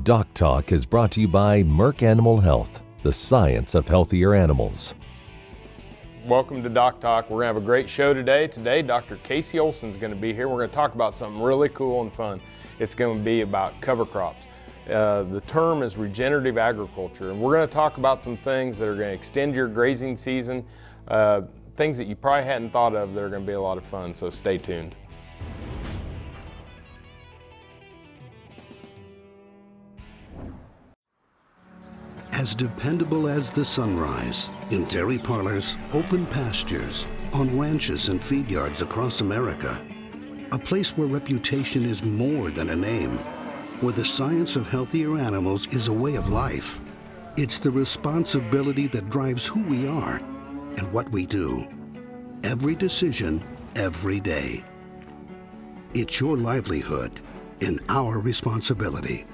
Doc Talk is brought to you by Merck Animal Health, the science of healthier animals. Welcome to Doc Talk. We're going to have a great show today. Today, Dr. Casey Olson is going to be here. We're going to talk about something really cool and fun. It's going to be about cover crops. The term is regenerative agriculture, and we're going to talk about some things that are going to extend your grazing season, things that you probably hadn't thought of that are going to be a lot of fun, so stay tuned. As dependable as the sunrise, in dairy parlors, open pastures, on ranches and feed yards across America. A place where reputation is more than a name, where the science of healthier animals is a way of life. It's the responsibility that drives who we are and what we do. Every decision, every day. It's your livelihood and our responsibility.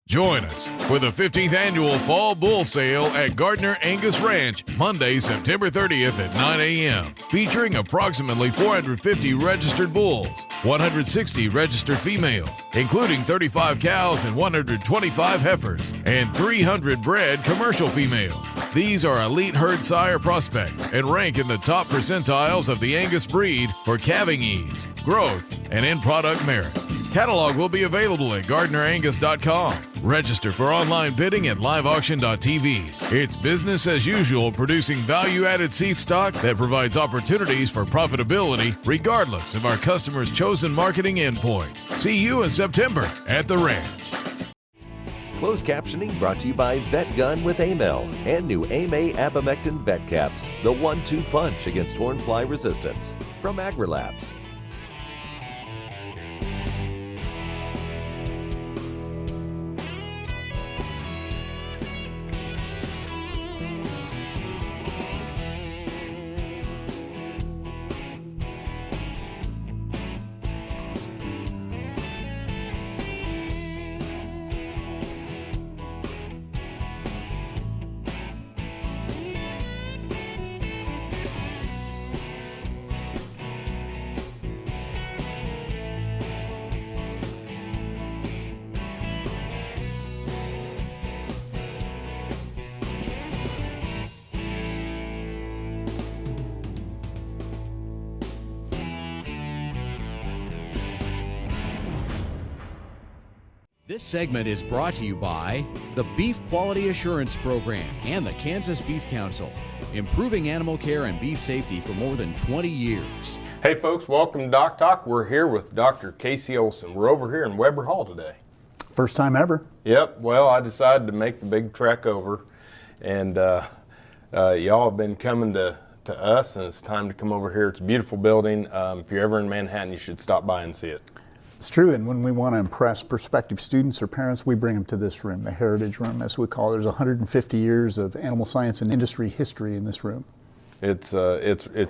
Join us for the 15th Annual Fall Bull Sale at Gardner Angus Ranch, Monday, September 30th at 9 a.m., featuring approximately 450 registered bulls, 160 registered females, including 35 cows and 125 heifers, and 300 bred commercial females. These are elite herd sire prospects and rank in the top percentiles of the Angus breed for calving ease, growth, and end-product merit. Catalog will be available at GardnerAngus.com. Register for online bidding at liveauction.tv. It's business as usual, producing value-added seed stock that provides opportunities for profitability regardless of our customers' chosen marketing endpoint. See you in September at the ranch. Closed captioning brought to you by Vet Gun with Amel and new AMA Abamectin Vet Caps, the 1-2 punch against horn fly resistance from AgriLabs. This segment is brought to you by the Beef Quality Assurance Program and the Kansas Beef Council, improving animal care and beef safety for more than 20 years. Hey folks, welcome to Doc Talk. We're here with Dr. Casey Olson. We're over here in Weber Hall today. First time ever. Yep, well, I decided to make the big trek over, and y'all have been coming to us, and it's time to come over here. It's a beautiful building. If you're ever in Manhattan, you should stop by and see it. It's true, and when we want to impress prospective students or parents, we bring them to this room, the Heritage Room, as we call it. There's 150 years of animal science and industry history in this room. It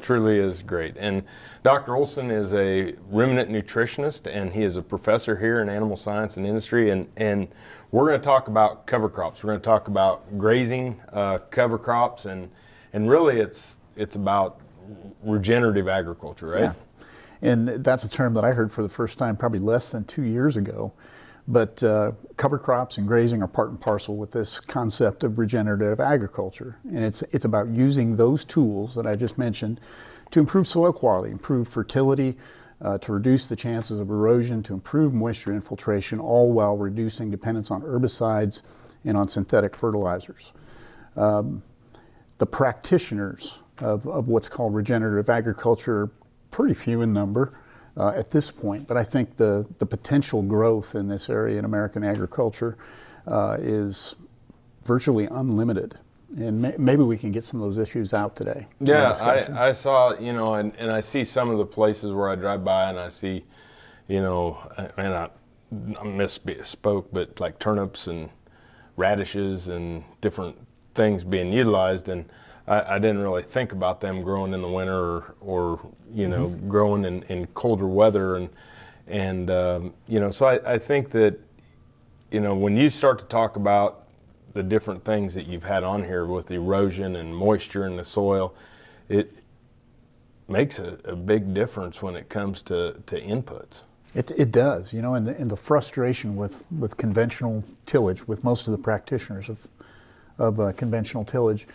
truly is great. And Dr. Olson is a ruminant nutritionist, and he is a professor here in animal science and industry. And we're going to talk about cover crops. We're going to talk about grazing cover crops, and really it's about regenerative agriculture, right? Yeah. And that's a term that I heard for the first time probably less than 2 years ago. But cover crops and grazing are part and parcel with this concept of regenerative agriculture. And it's about using those tools that I just mentioned to improve soil quality, improve fertility, to reduce the chances of erosion, to improve moisture infiltration, all while reducing dependence on herbicides and on synthetic fertilizers. The practitioners of what's called regenerative agriculture are pretty few in number at this point, but I think the potential growth in this area in American agriculture is virtually unlimited. And maybe we can get some of those issues out today. Yeah, I saw, and I see some of the places where I drive by, and I see, and I misspoke, but like turnips and radishes and different things being utilized, and I didn't really think about them growing in the winter or growing in colder weather, and so I think that when you start to talk about the different things that you've had on here with erosion and moisture in the soil, it makes a big difference when it comes to inputs. It does, and the frustration with conventional tillage, with most of the practitioners of conventional tillage,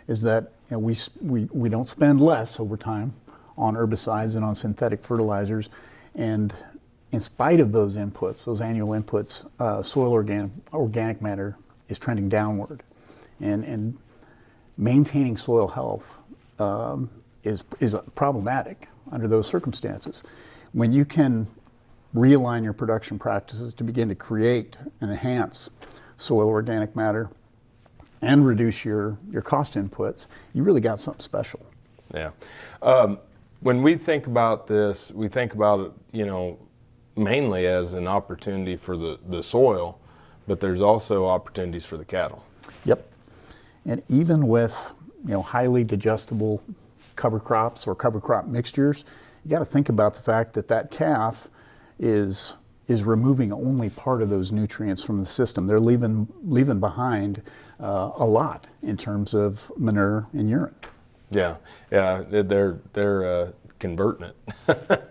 is that we don't spend less over time on herbicides and on synthetic fertilizers, and in spite of those inputs, those annual inputs, soil organic matter is trending downward, and maintaining soil health is problematic under those circumstances. When you can realign your production practices to begin to create and enhance soil organic matter and reduce your cost inputs, you really got something special. Yeah. When we think about this, we think about it, mainly as an opportunity for the soil, but there's also opportunities for the cattle. Yep. And even with highly digestible cover crops or cover crop mixtures, you got to think about the fact that calf is removing only part of those nutrients from the system. They're leaving behind a lot in terms of manure and urine. Yeah, they're converting it.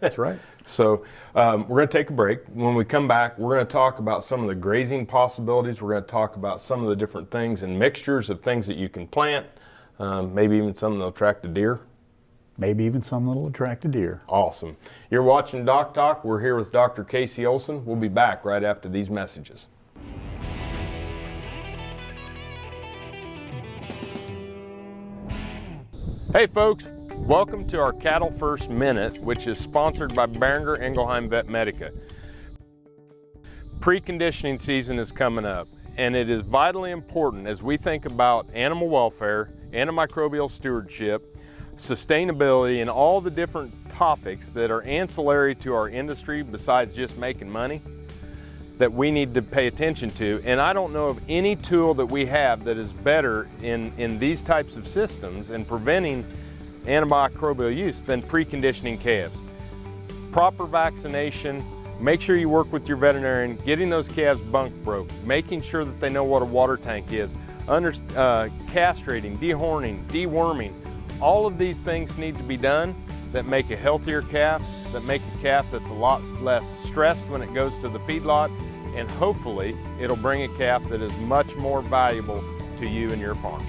That's right. So we're going to take a break. When we come back, we're going to talk about some of the grazing possibilities. We're going to talk about some of the different things and mixtures of things that you can plant, maybe even some that'll attract a deer. Maybe even some that'll attract a deer. Awesome. You're watching Doc Talk. We're here with Dr. Casey Olson. We'll be back right after these messages. Hey folks, welcome to our Cattle First Minute, which is sponsored by Boehringer Ingelheim Vet Medica. Preconditioning season is coming up, and it is vitally important as we think about animal welfare, antimicrobial stewardship, sustainability, and all the different topics that are ancillary to our industry besides just making money that we need to pay attention to. And I don't know of any tool that we have that is better in these types of systems and preventing antimicrobial use than preconditioning calves. Proper vaccination, make sure you work with your veterinarian, getting those calves bunk broke, making sure that they know what a water tank is, castrating, dehorning, deworming. All of these things need to be done that make a healthier calf, that make a calf that's a lot less stressed when it goes to the feedlot, and hopefully it'll bring a calf that is much more valuable to you and your farm.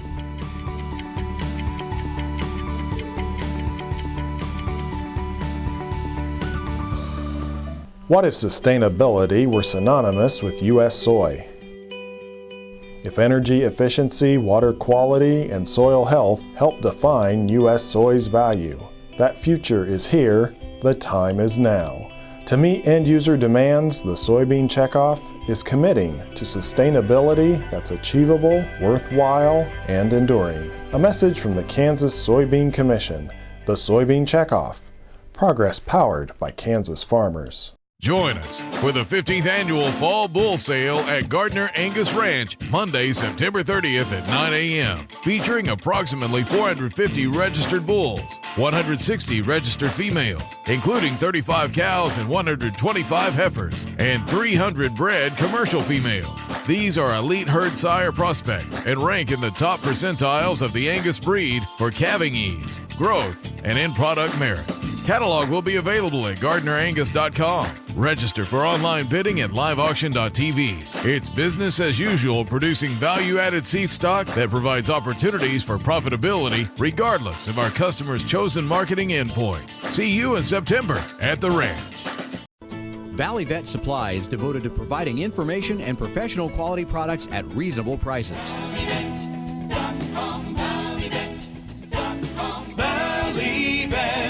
What if sustainability were synonymous with U.S. soy? If energy efficiency, water quality, and soil health help define U.S. soy's value, that future is here, the time is now. To meet end-user demands, the Soybean Checkoff is committing to sustainability that's achievable, worthwhile, and enduring. A message from the Kansas Soybean Commission, the Soybean Checkoff, progress powered by Kansas farmers. Join us for the 15th Annual Fall Bull Sale at Gardner Angus Ranch, Monday, September 30th at 9 a.m., featuring approximately 450 registered bulls, 160 registered females, including 35 cows and 125 heifers, and 300 bred commercial females. These are elite herd sire prospects and rank in the top percentiles of the Angus breed for calving ease, growth, and end product merit. Catalog will be available at GardnerAngus.com. Register for online bidding at liveauction.tv. It's business as usual, producing value-added seed stock that provides opportunities for profitability regardless of our customers' chosen marketing endpoint. See you in September at the ranch. Valley Vet Supply is devoted to providing information and professional quality products at reasonable prices.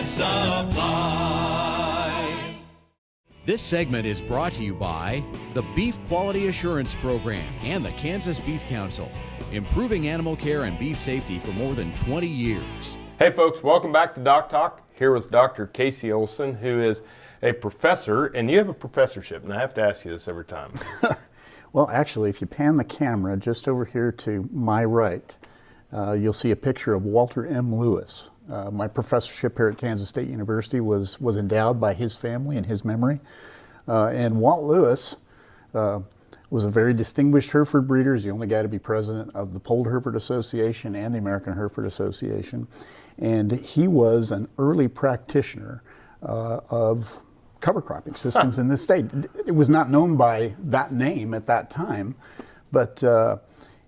Supply. This segment is brought to you by the Beef Quality Assurance Program and the Kansas Beef Council, improving animal care and beef safety for more than 20 years. Hey folks, welcome back to Doc Talk. Here with Dr. Casey Olson, who is a professor, and you have a professorship, and I have to ask you this every time. Well, actually, if you pan the camera just over here to my right, you'll see a picture of Walter M. Lewis. My professorship here at Kansas State University was endowed by his family in his memory. And Walt Lewis was a very distinguished Hereford breeder. He's the only guy to be president of the Polled Hereford Association and the American Hereford Association. And he was an early practitioner of cover cropping systems in this state. It was not known by that name at that time, but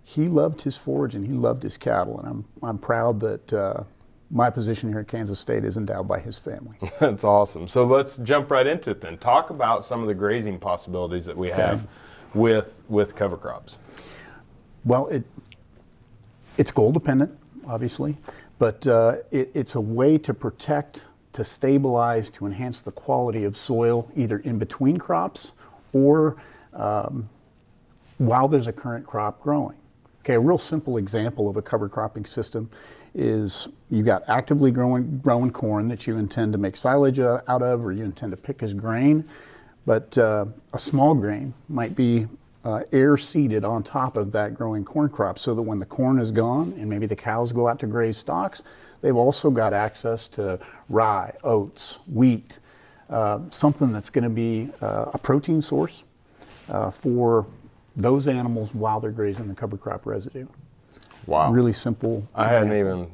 he loved his forage and he loved his cattle, and I'm proud that my position here at Kansas State is endowed by his family. That's awesome. So let's jump right into it then. Talk about some of the grazing possibilities that we have with cover crops. Well, it's goal dependent, obviously, but it's a way to protect, to stabilize, to enhance the quality of soil, either in between crops or while there's a current crop growing. Okay, a real simple example of a cover cropping system is you got actively growing corn that you intend to make silage out of, or you intend to pick as grain, but a small grain might be air seeded on top of that growing corn crop, so that when the corn is gone and maybe the cows go out to graze stalks, they've also got access to rye, oats, wheat, something that's going to be a protein source for those animals while they're grazing the cover crop residue. Wow. Really simple. I hadn't even,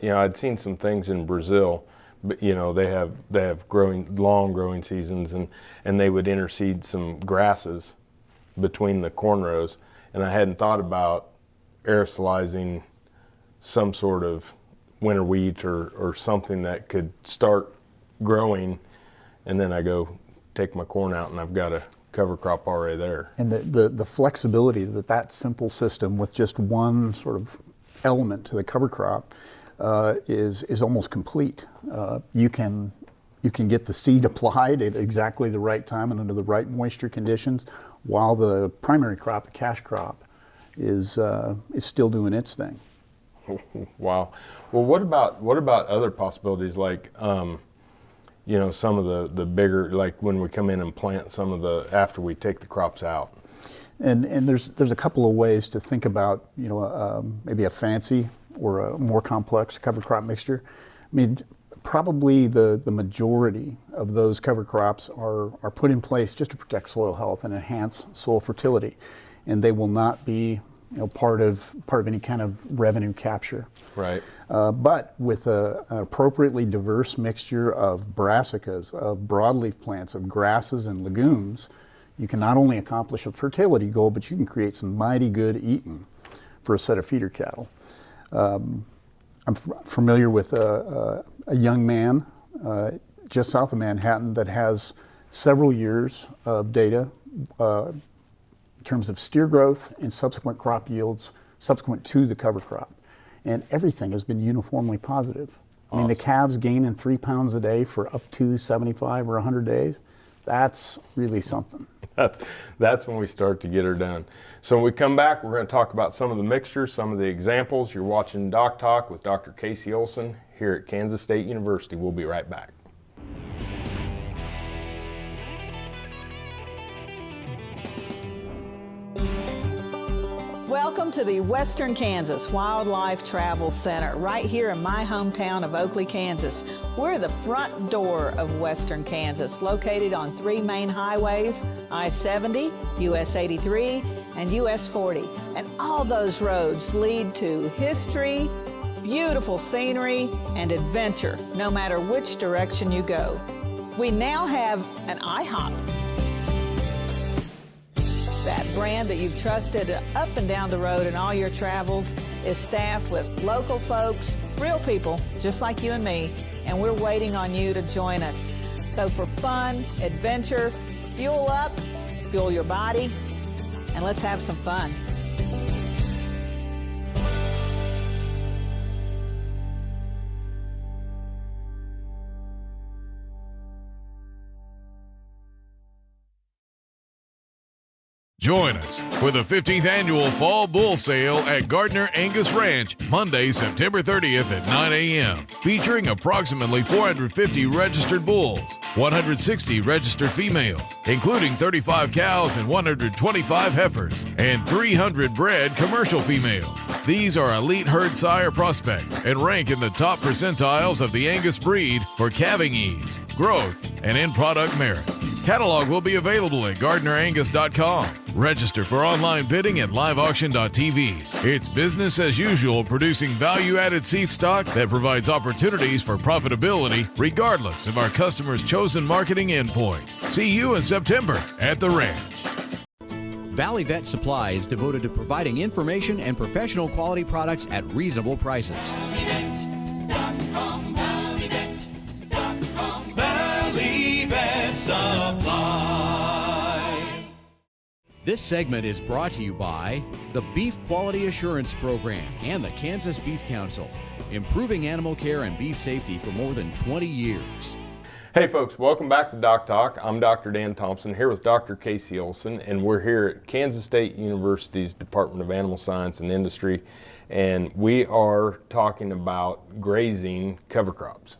I'd seen some things in Brazil, but they have long growing seasons, and they would interseed some grasses between the corn rows, and I hadn't thought about aerosolizing some sort of winter wheat or something that could start growing, and then I go take my corn out and I've got a cover crop already there. And the flexibility that simple system with just one sort of element to the cover crop is almost complete. You can get the seed applied at exactly the right time and under the right moisture conditions, while the primary crop, the cash crop, is still doing its thing. Wow. Well, what about other possibilities, like some of the bigger, like when we come in and plant some of after we take the crops out? And there's a couple of ways to think about maybe a fancy or a more complex cover crop mixture. I mean, probably the majority of those cover crops are put in place just to protect soil health and enhance soil fertility, and they will not be part of any kind of revenue capture. Right. But with an appropriately diverse mixture of brassicas, of broadleaf plants, of grasses and legumes, you can not only accomplish a fertility goal, but you can create some mighty good eating for a set of feeder cattle. I'm familiar with a young man just south of Manhattan that has several years of data in terms of steer growth and subsequent crop yields subsequent to the cover crop. And everything has been uniformly positive. Awesome. I mean, the calves gaining 3 pounds a day for up to 75 or 100 days, that's really something. That's when we start to get her done. So when we come back, we're going to talk about some of the mixtures, some of the examples. You're watching Doc Talk with Dr. Casey Olson here at Kansas State University. We'll be right back. Welcome to the Western Kansas Wildlife Travel Center, right here in my hometown of Oakley, Kansas. We're the front door of Western Kansas, located on 3 main highways, I-70, US 83, and US 40. And all those roads lead to history, beautiful scenery, and adventure, no matter which direction you go. We now have an IHOP. That brand that you've trusted up and down the road in all your travels is staffed with local folks, real people, just like you and me, and we're waiting on you to join us. So for fun, adventure, fuel up, fuel your body, and let's have some fun. Join us for the 15th Annual Fall Bull Sale at Gardner Angus Ranch, Monday, September 30th at 9 a.m., featuring approximately 450 registered bulls, 160 registered females, including 35 cows and 125 heifers, and 300 bred commercial females. These are elite herd sire prospects and rank in the top percentiles of the Angus breed for calving ease, growth, and end product merit. Catalog will be available at GardnerAngus.com. Register for online bidding at LiveAuction.tv. It's business as usual, producing value-added seed stock that provides opportunities for profitability regardless of our customers' chosen marketing endpoint. See you in September at the ranch. Valley Vet Supply is devoted to providing information and professional quality products at reasonable prices. Valley Vet Supply. This segment is brought to you by the Beef Quality Assurance Program and the Kansas Beef Council, improving animal care and beef safety for more than 20 years. Hey folks, welcome back to Doc Talk. I'm Dr. Dan Thompson here with Dr. Casey Olson, and we're here at Kansas State University's Department of Animal Science and Industry, and we are talking about grazing cover crops,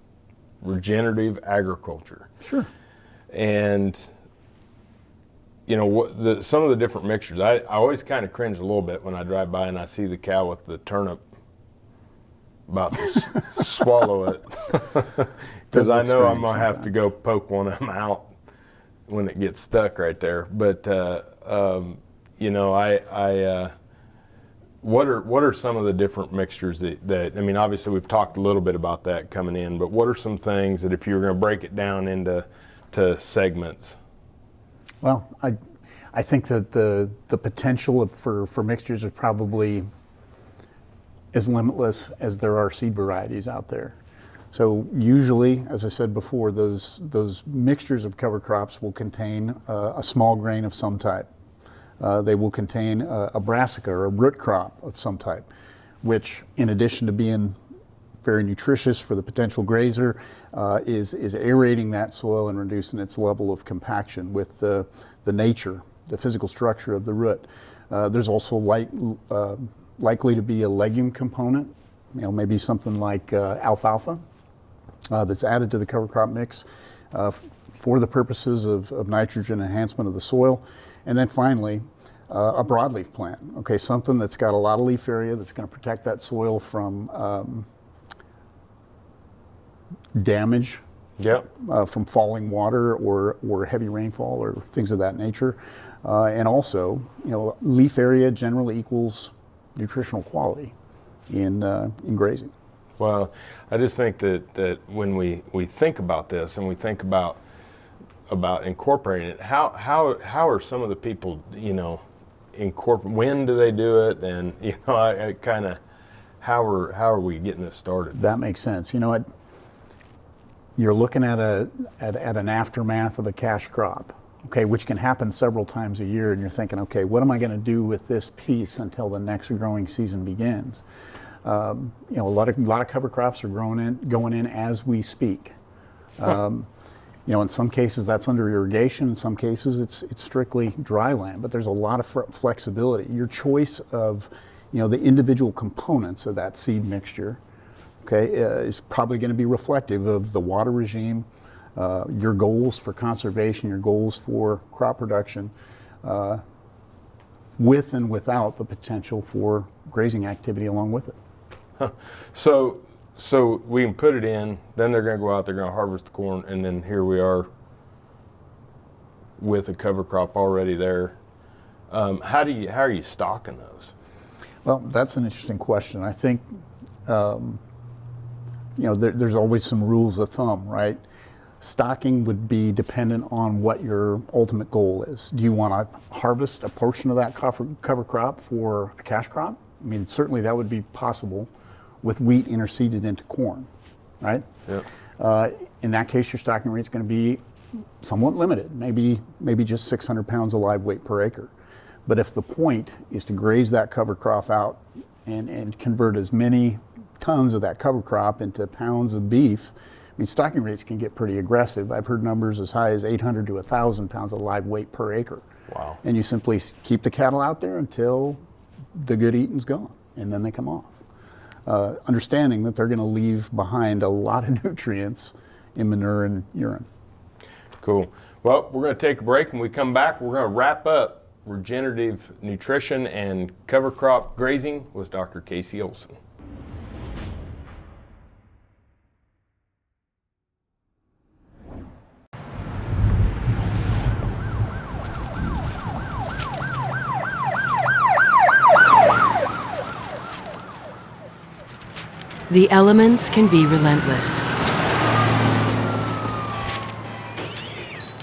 regenerative agriculture. Sure. And you know, some of the different mixtures, I always kind of cringe a little bit when I drive by and I see the cow with the turnip about to swallow it. Because I know I'm going to have to go poke one of them out when it gets stuck right there. But, you know, what are some of the different mixtures that, I mean, obviously we've talked a little bit about that coming in, but what are some things that if you were going to break it down into segments? Well, I think that the potential for mixtures are probably as limitless as there are seed varieties out there. So usually, as I said before, those mixtures of cover crops will contain a small grain of some type. They will contain a brassica or a root crop of some type, which in addition to being very nutritious for the potential grazer, is aerating that soil and reducing its level of compaction with the nature, the physical structure of the root. There's also likely to be a legume component, you know, maybe something like alfalfa that's added to the cover crop mix for the purposes of nitrogen enhancement of the soil. And then finally, a broadleaf plant, okay, something that's got a lot of leaf area that's going to protect that soil from damage, from falling water or heavy rainfall or things of that nature. And also, you know, leaf area generally equals nutritional quality in grazing. Well, I just think that when we think about this and we think about incorporating it, how are some of the people, you know, when do they do it, and you know, I kind of how are we getting this started? That makes sense. You know what? You're looking at an aftermath of a cash crop, okay, which can happen several times a year, and you're thinking, okay, what am I going to do with this piece until the next growing season begins? You know, a lot of cover crops are going in as we speak. You know, in some cases that's under irrigation. In some cases it's strictly dry land. But there's a lot of flexibility. Your choice of, you know, the individual components of that seed mixture, okay, is probably going to be reflective of the water regime, your goals for conservation, your goals for crop production, with and without the potential for grazing activity along with it. Huh. So we can put it in, then they're going to go out, they're going to harvest the corn, and then here we are with a cover crop already there. How are you stocking those? Well, that's an interesting question. I think, you know, there's always some rules of thumb, right? Stocking would be dependent on what your ultimate goal is. Do you want to harvest a portion of that cover crop for a cash crop? I mean, certainly that would be possible with wheat interseeded into corn, right? Yeah. In that case, your stocking rate is going to be somewhat limited, maybe just 600 pounds of live weight per acre. But if the point is to graze that cover crop out and convert as many tons of that cover crop into pounds of beef, I mean, stocking rates can get pretty aggressive. I've heard numbers as high as 800 to 1,000 pounds of live weight per acre. Wow. And you simply keep the cattle out there until the good eating's gone, and then they come off. Understanding that they're going to leave behind a lot of nutrients in manure and urine. Cool. Well, we're going to take a break. When we come back, we're going to wrap up regenerative nutrition and cover crop grazing with Dr. Casey Olson. The elements can be relentless.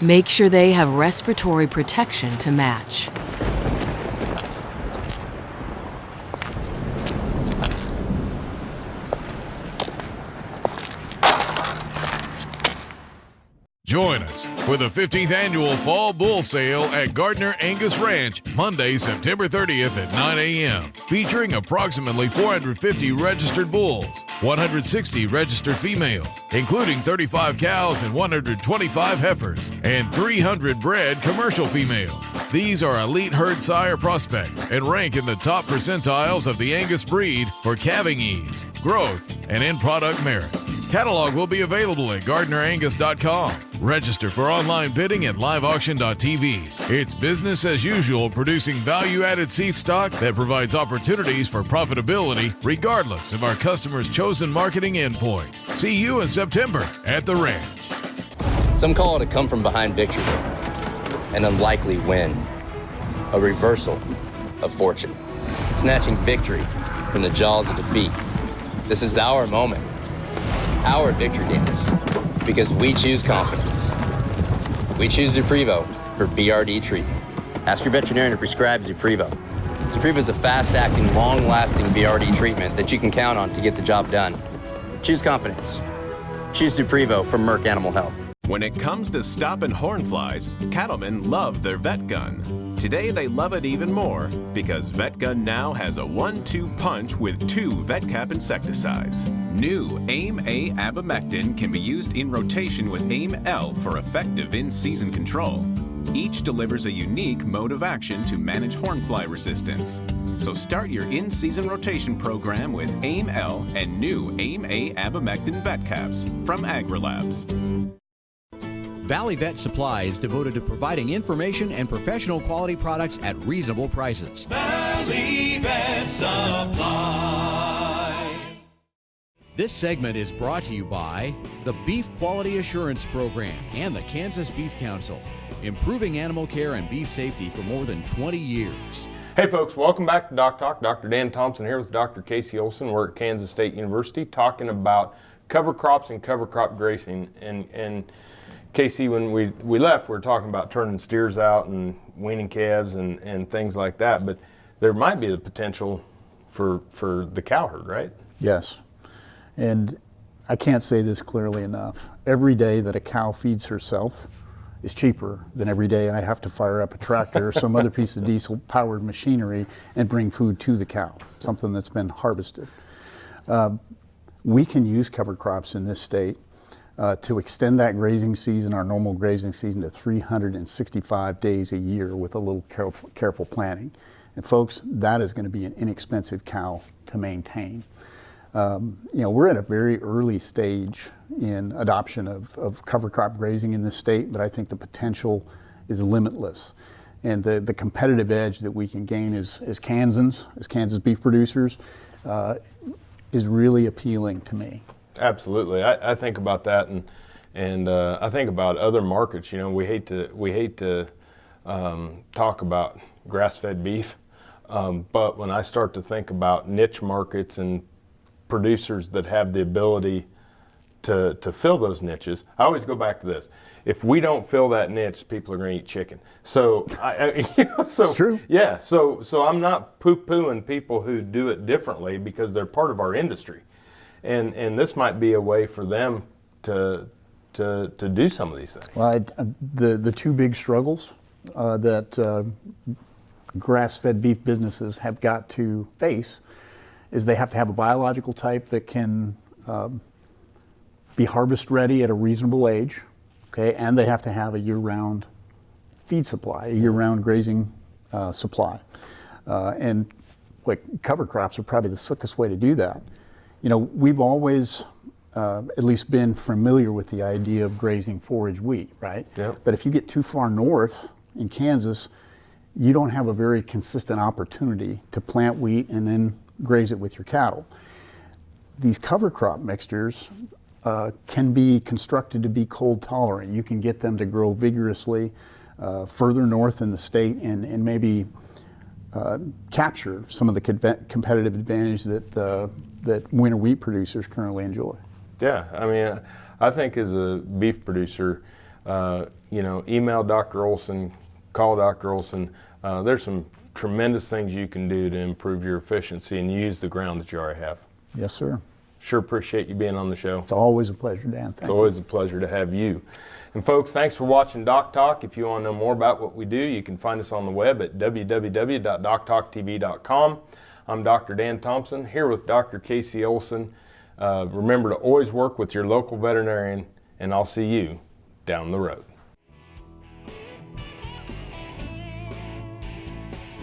Make sure they have respiratory protection to match. Join us for the 15th annual Fall Bull Sale at Gardner Angus Ranch, Monday, September 30th at 9 a.m., featuring approximately 450 registered bulls, 160 registered females, including 35 cows and 125 heifers, and 300 bred commercial females. These are elite herd sire prospects and rank in the top percentiles of the Angus breed for calving ease, growth, and end product merit. Catalog will be available at GardnerAngus.com. Register for online bidding at liveauction.tv. It's business as usual, producing value-added seed stock that provides opportunities for profitability regardless of our customers' chosen marketing endpoint. See you in September at the ranch. Some call it a come-from-behind victory, an unlikely win, a reversal of fortune, snatching victory from the jaws of defeat. This is our moment. Our victory dance, because we choose confidence. We choose Zuprevo for BRD treatment. Ask your veterinarian to prescribe Zuprevo. Zuprevo is a fast-acting, long-lasting BRD treatment that you can count on to get the job done. Choose confidence. Choose Zuprevo from Merck Animal Health. When it comes to stopping hornflies, cattlemen love their Vet Gun. Today they love it even more because Vet Gun now has a 1-2 punch with 2 VetCap insecticides. New AIM-A abamectin can be used in rotation with AIM-L for effective in-season control. Each delivers a unique mode of action to manage hornfly resistance. So start your in-season rotation program with AIM-L and new AIM-A abamectin VetCaps from AgriLabs. Valley Vet Supply is devoted to providing information and professional quality products at reasonable prices. Valley Vet Supply. This segment is brought to you by the Beef Quality Assurance Program and the Kansas Beef Council, improving animal care and beef safety for more than 20 years. Hey folks, welcome back to Doc Talk. Dr. Dan Thompson here with Dr. Casey Olson. We're at Kansas State University talking about cover crops and cover crop grazing. And Casey, when we left, we were talking about turning steers out and weaning calves and things like that, but there might be the potential for the cow herd, right? Yes. And I can't say this clearly enough. Every day that a cow feeds herself is cheaper than every day I have to fire up a tractor or some other piece of diesel-powered machinery and bring food to the cow, something that's been harvested. We can use cover crops in this state to extend that grazing season, our normal grazing season, to 365 days a year with a little careful planning. And folks, that is going to be an inexpensive cow to maintain. We're at a very early stage in adoption of cover crop grazing in this state, but I think the potential is limitless. And the competitive edge that we can gain as Kansans, as Kansas beef producers, is really appealing to me. Absolutely, I think about that, and I think about other markets. You know, we hate to talk about grass-fed beef, but when I start to think about niche markets and producers that have the ability to fill those niches, I always go back to this: if we don't fill that niche, people are going to eat chicken. So, it's true. Yeah. So I'm not poo-pooing people who do it differently because they're part of our industry. And this might be a way for them to do some of these things. Well, the two big struggles that grass-fed beef businesses have got to face is they have to have a biological type that can be harvest ready at a reasonable age, okay, and they have to have a year-round feed supply, a year-round grazing supply. And cover crops are probably the slickest way to do that. You know, we've always at least been familiar with the idea of grazing forage wheat, right? Yep. But if you get too far north in Kansas, you don't have a very consistent opportunity to plant wheat and then graze it with your cattle. These cover crop mixtures can be constructed to be cold tolerant. You can get them to grow vigorously further north in the state and maybe capture some of the competitive advantage that that winter wheat producers currently enjoy. Yeah, I mean, I think as a beef producer, email Dr. Olson, call Dr. Olson. There's some tremendous things you can do to improve your efficiency and use the ground that you already have. Yes, sir. Sure appreciate you being on the show. It's always a pleasure, Dan. Thank you. It's always a pleasure to have you. And folks, thanks for watching Doc Talk. If you want to know more about what we do, you can find us on the web at www.doctalktv.com. I'm Dr. Dan Thompson, here with Dr. Casey Olson. Remember to always work with your local veterinarian, and I'll see you down the road.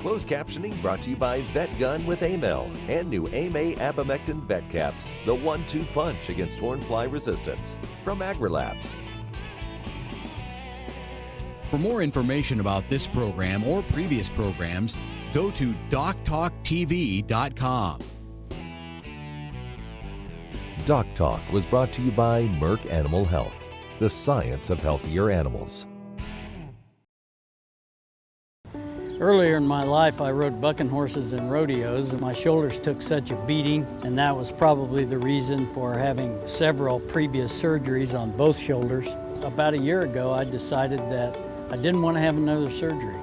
Closed captioning brought to you by VetGun with Amel and new AMA Abamectin Vet Caps, the 1-2 punch against hornfly resistance from AgriLabs. For more information about this program or previous programs, go to DocTalkTV.com. Doc Talk was brought to you by Merck Animal Health, the science of healthier animals. Earlier in my life, I rode bucking horses in rodeos, and my shoulders took such a beating, and that was probably the reason for having several previous surgeries on both shoulders. About a year ago, I decided that I didn't want to have another surgery,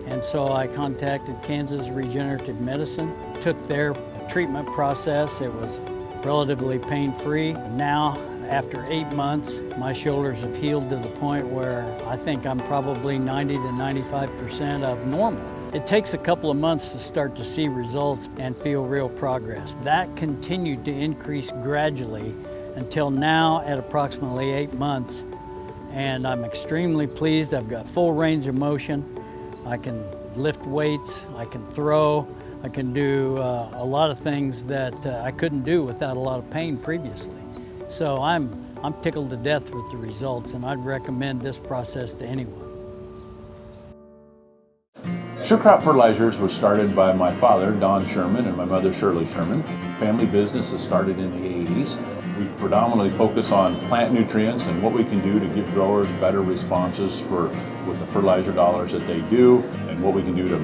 and so I contacted Kansas Regenerative Medicine, took their treatment process. It was relatively pain-free. Now, after 8 months, my shoulders have healed to the point where I think I'm probably 90 to 95% of normal. It takes a couple of months to start to see results and feel real progress. That continued to increase gradually until now at approximately 8 months. And I'm extremely pleased. I've got full range of motion. I can lift weights, I can throw, I can do a lot of things that I couldn't do without a lot of pain previously. So I'm tickled to death with the results, and I'd recommend this process to anyone. SureCrop Fertilizers was started by my father, Don Sherman, and my mother, Shirley Sherman. Family business has started in the 80s. We predominantly focus on plant nutrients and what we can do to give growers better responses with the fertilizer dollars that they do, and what we can do to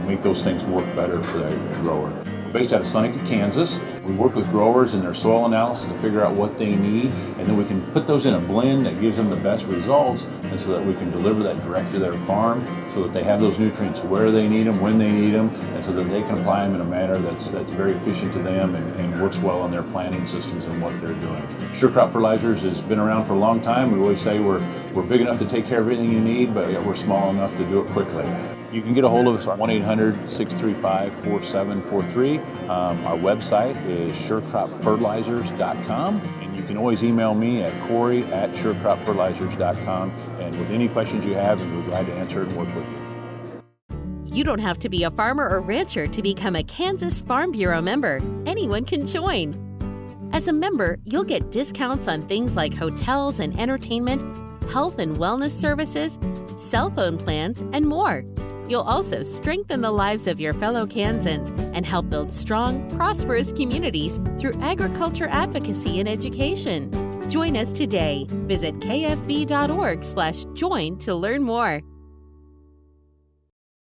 make those things work better for the grower. Based out of Seneca, Kansas. We work with growers in their soil analysis to figure out what they need, and then we can put those in a blend that gives them the best results, and so that we can deliver that direct to their farm so that they have those nutrients where they need them, when they need them, and so that they can apply them in a manner that's very efficient to them and works well on their planting systems and what they're doing. SureCrop Fertilizers has been around for a long time. We always say we're big enough to take care of everything you need, but we're small enough to do it quickly. You can get a hold of us at 1-800-635-4743. Our website is SureCropFertilizers.com, and you can always email me at Corey@SureCropFertilizers.com, and with any questions you have, we'll be glad to answer and work with you. You don't have to be a farmer or rancher to become a Kansas Farm Bureau member. Anyone can join. As a member, you'll get discounts on things like hotels and entertainment, health and wellness services, cell phone plans, and more. You'll also strengthen the lives of your fellow Kansans and help build strong, prosperous communities through agriculture advocacy and education. Join us today. Visit kfb.org/join to learn more.